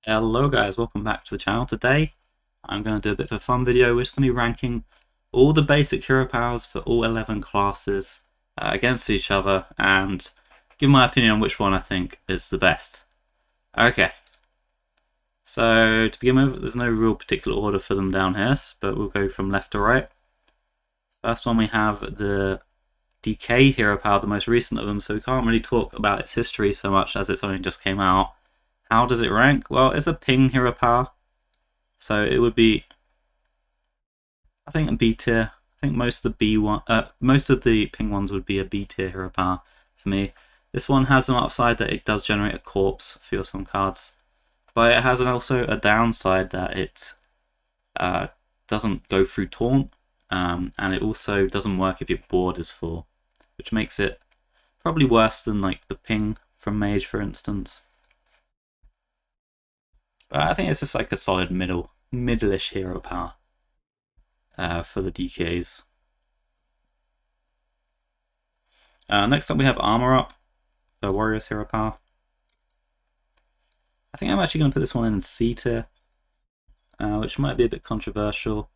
Hello guys, welcome back to the channel. Today I'm going to do a bit of a fun video. We're just going to be ranking all the basic hero powers for all 11 classes against each other and give my opinion on which one I think is the best. Okay, so to begin with, there's no real particular order for them down here, but we'll go from left to right. First one we have the Decay hero power, the most recent of them, so we can't really talk about its history so much as it's only just came out. How does it rank? Well, it's a ping hero power, so it would be, I think, a B tier. I think most of the ping ones would be a B tier hero power for me. This one has an upside that it does generate a corpse for some cards, but it has also a downside that it doesn't go through taunt, and it also doesn't work if your board is full, which makes it probably worse than like the ping from Mage, for instance. But I think it's just like a solid middle-ish hero power for the DKs. Next up we have Armor Up, the Warrior's hero power. I think I'm actually going to put this one in C tier, which might be a bit controversial,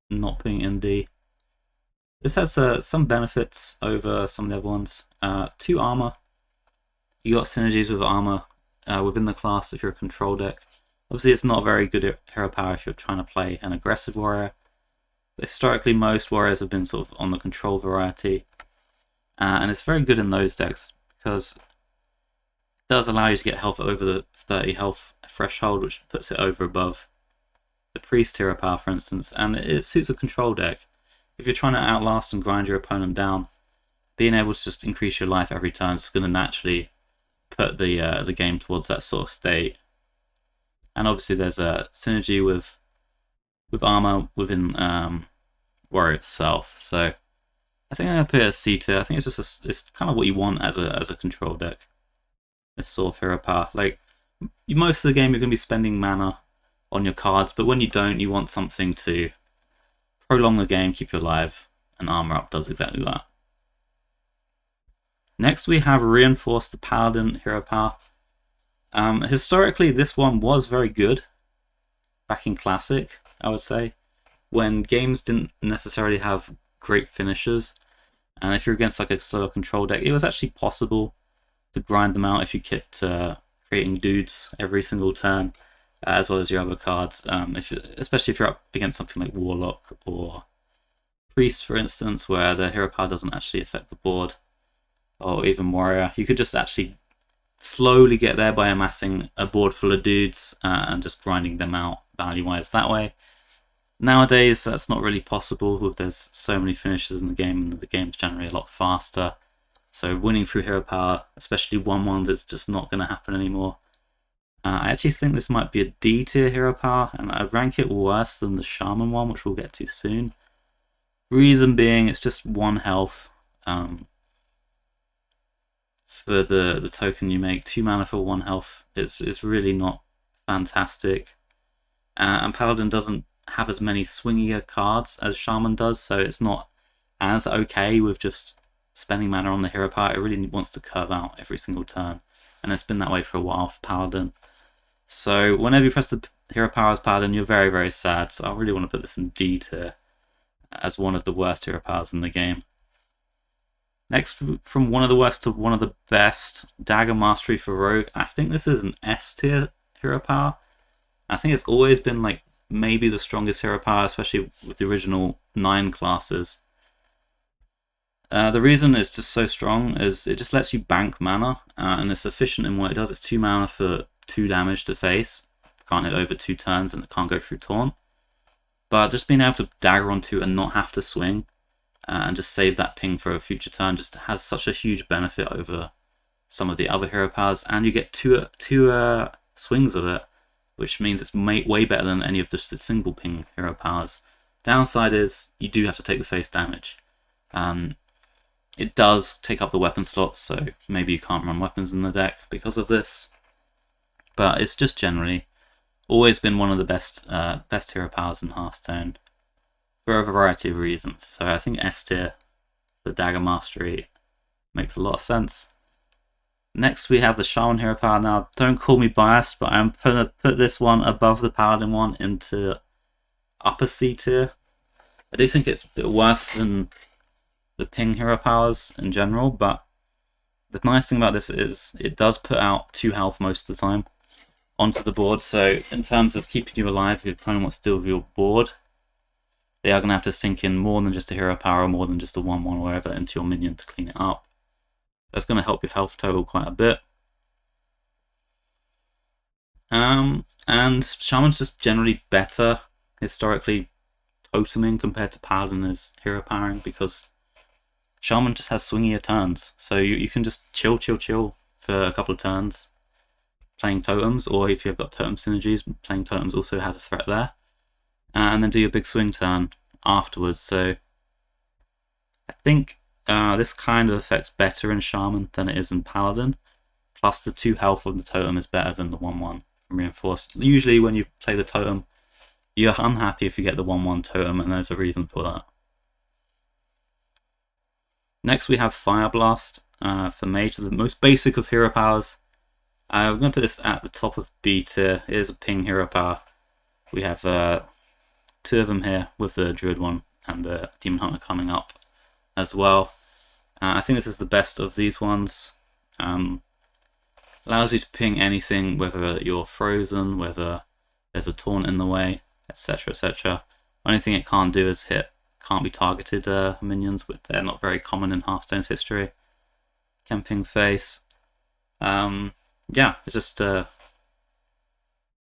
not putting it in D. This has some benefits over some of the other ones. 2 armor. You got synergies with armor within the class if you're a control deck. Obviously, it's not a very good hero power if you're trying to play an aggressive warrior. But historically, most warriors have been sort of on the control variety. And it's very good in those decks because it does allow you to get health over the 30 health threshold, which puts it over above the priest hero power, for instance. And it suits a control deck. If you're trying to outlast and grind your opponent down, being able to just increase your life every turn is going to naturally put the game towards that sort of state. And obviously there's a synergy with armor within Warrior itself. So I think I'm gonna put it as C tier. I think it's kind of what you want as a control deck. This sort of hero power. Like most of the game you're gonna be spending mana on your cards, but when you don't, you want something to prolong the game, keep you alive, and Armor Up does exactly that. Next we have Reinforce the Paladin hero power. Historically, this one was very good back in Classic, I would say, when games didn't necessarily have great finishers. And if you're against like a solo control deck, it was actually possible to grind them out if you kept creating dudes every single turn, as well as your other cards. Especially if you're up against something like Warlock or Priest, for instance, where the hero power doesn't actually affect the board, or even Warrior, you could just actually slowly get there by amassing a board full of dudes and just grinding them out value-wise that way. Nowadays, that's not really possible with there's so many finishes in the game, and the game's generally a lot faster. So winning through hero power, especially 1-1s, is just not going to happen anymore. I actually think this might be a D tier hero power, and I rank it worse than the Shaman one, which we'll get to soon. Reason being, it's just 1 health. For the token you make, 2 mana for 1 health. It's really not fantastic. And Paladin doesn't have as many swingier cards as Shaman does, so it's not as okay with just spending mana on the hero power. It really wants to curve out every single turn, and it's been that way for a while for Paladin. So whenever you press the hero power as Paladin, you're very, very sad. So I really want to put this in D tier as one of the worst hero powers in the game. Next, from one of the worst to one of the best, Dagger Mastery for Rogue. I think this is an S tier hero power. I think it's always been like maybe the strongest hero power, especially with the original 9 classes. The reason it's just so strong is it just lets you bank mana, and it's efficient in what it does. It's 2 mana for 2 damage to face. Can't hit over 2 turns, and it can't go through taunt. But just being able to dagger on 2 and not have to swing, and just save that ping for a future turn just has such a huge benefit over some of the other hero powers, and you get two swings of it, which means it's way better than any of the single ping hero powers. Downside is you do have to take the face damage. It does take up the weapon slot, so maybe you can't run weapons in the deck because of this, but it's just generally always been one of the best hero powers in Hearthstone, for a variety of reasons. So I think S tier for Dagger Mastery makes a lot of sense. Next we have the Shaman hero power. Now, don't call me biased, but I'm gonna put this one above the Paladin one into upper C tier. I do think it's a bit worse than the ping hero powers in general, but the nice thing about this is it does put out 2 health most of the time onto the board, so in terms of keeping you alive if your opponent wants to deal with your board, they are going to have to sink in more than just a hero power, or more than just a 1-1 or whatever into your minion to clean it up. That's going to help your health total quite a bit. And Shaman's just generally better historically toteming compared to Paladin as hero powering, because Shaman just has swingier turns, so you can just chill for a couple of turns playing totems, or if you've got totem synergies, playing totems also has a threat there, and then do your big swing turn afterwards. So I think this kind of affects better in Shaman than it is in Paladin, plus the 2 health of the totem is better than the 1-1 from Reinforced. Usually when you play the totem, you're unhappy if you get the 1-1 totem, and there's a reason for that. Next we have Fire Blast for Mage, the most basic of hero powers. I'm going to put this at the top of B tier. It is a ping hero power. We have 2 of them here, with the Druid one and the Demon Hunter coming up as well. I think this is the best of these ones. Allows you to ping anything, whether you're frozen, whether there's a taunt in the way, etc, etc. Only thing it can't do is can't be targeted minions, but they're not very common in Hearthstone's history. Can ping face. Yeah, it's just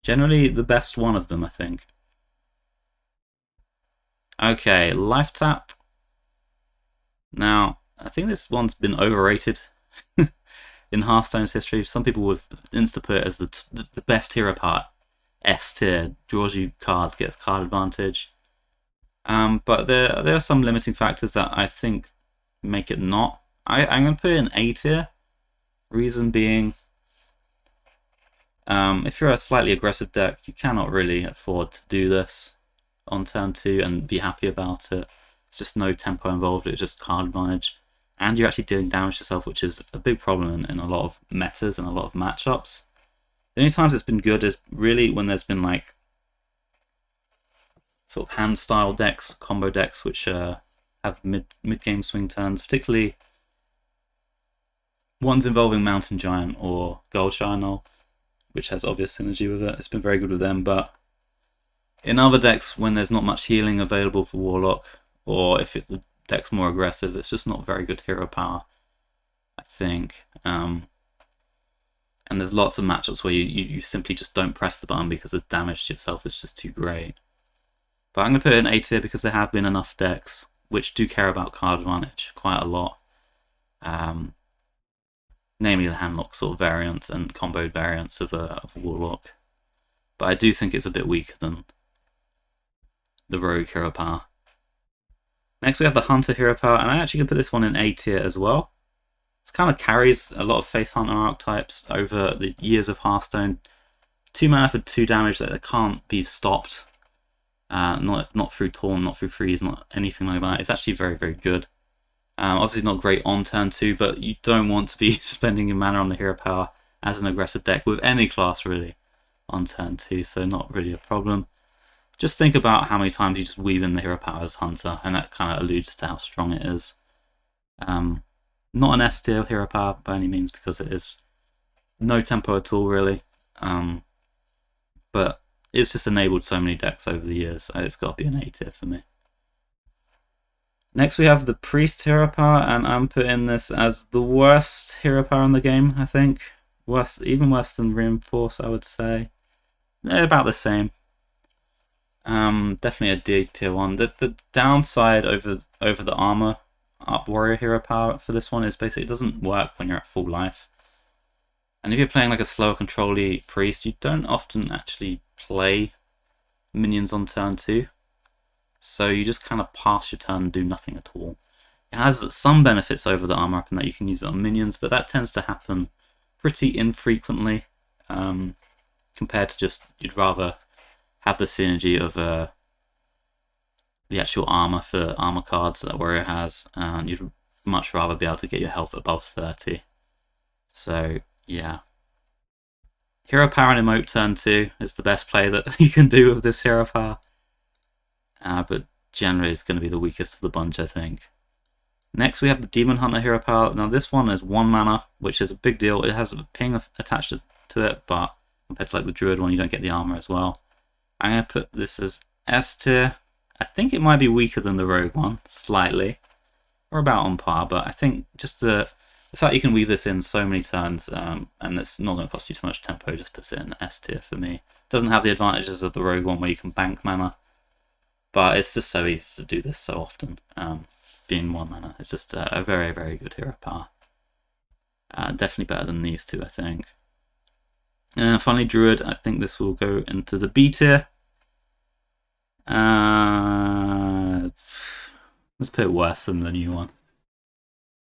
generally the best one of them, I think. Okay, Life Tap. Now, I think this one's been overrated in Hearthstone's history. Some people would insta-put it as the best hero part. S tier, draws you cards, gets card advantage. But there are some limiting factors that I think make it not. I'm going to put it in A tier. Reason being, if you're a slightly aggressive deck, you cannot really afford to do this on turn 2 and be happy about it. It's just no tempo involved, it's just card advantage. And you're actually dealing damage yourself, which is a big problem in a lot of metas and a lot of matchups. The only times it's been good is really when there's been like sort of hand style decks, combo decks, which have mid-game swing turns, particularly ones involving Mountain Giant or Gold Shiner, which has obvious synergy with it. It's been very good with them, but in other decks, when there's not much healing available for Warlock, or if the deck's more aggressive, it's just not very good hero power, I think. And there's lots of matchups where you simply just don't press the button because the damage to yourself is just too great. But I'm going to put it in A tier because there have been enough decks which do care about card advantage quite a lot. Namely the handlock sort of variants and comboed variants of Warlock. But I do think it's a bit weaker than the Rogue hero power. Next we have the Hunter hero power, and I actually can put this one in A tier as well. This kind of carries a lot of face Hunter archetypes over the years of Hearthstone. 2 mana for 2 damage that can't be stopped. Not through Taunt, not through Freeze, not anything like that. It's actually very, very good. Obviously not great on turn 2, but you don't want to be spending your mana on the hero power as an aggressive deck with any class really on turn 2, so not really a problem. Just think about how many times you just weave in the hero power as Hunter, and that kind of alludes to how strong it is. Not an S tier hero power by any means, because it is no tempo at all really, but it's just enabled so many decks over the years, so it's got to be an A tier for me. Next we have the Priest hero power, and I'm putting this as the worst hero power in the game, I think. Even worse than Reinforce, I would say. They're about the same. Definitely a D tier one. The downside over the armor up warrior hero power for this one is basically it doesn't work when you're at full life. And if you're playing like a slower control-y priest, you don't often actually play minions on turn 2. So you just kind of pass your turn and do nothing at all. It has some benefits over the armor up in that you can use it on minions, but that tends to happen pretty infrequently compared to just you'd rather have the synergy of the actual armor for armor cards that warrior has, and you'd much rather be able to get your health above 30. So yeah. Hero Power and Emote turn 2 is the best play that you can do with this Hero Power. But generally it's going to be the weakest of the bunch, I think. Next we have the Demon Hunter Hero Power. Now this one is 1 mana, which is a big deal. It has a ping attached to it, but compared to like the Druid one, you don't get the armor as well. I'm going to put this as S tier. I think it might be weaker than the Rogue one, slightly. Or about on par, but I think just the fact you can weave this in so many turns, and it's not going to cost you too much tempo, just puts it in S tier for me. It doesn't have the advantages of the Rogue one where you can bank mana, but it's just so easy to do this so often. Being 1 mana, it's just a very, very good hero power. Definitely better than these two, I think. And finally, Druid. I think this will go into the B tier. Let's put it worse than the new one.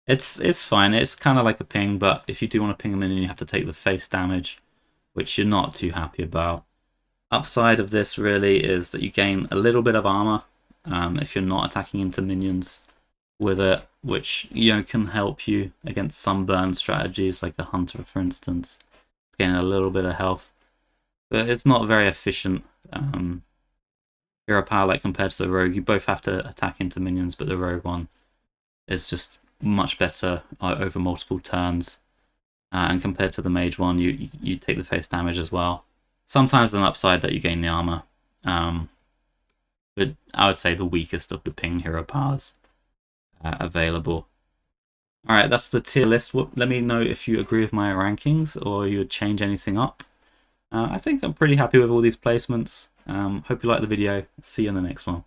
It's fine. It's kind of like a ping, but if you do want to ping them in, you have to take the face damage, which you're not too happy about. Upside of this really is that you gain a little bit of armor if you're not attacking into minions with it, which can help you against some burn strategies, like a hunter, for instance. It's gaining a little bit of health, but it's not very efficient. Hero power, like compared to the rogue, you both have to attack into minions, but the rogue one is just much better over multiple turns. And compared to the mage one, you take the face damage as well. Sometimes an upside that you gain the armor, but I would say the weakest of the ping hero powers available. Alright, that's the tier list. Let me know if you agree with my rankings or you would change anything up. I think I'm pretty happy with all these placements. Hope you liked the video. See you in the next one.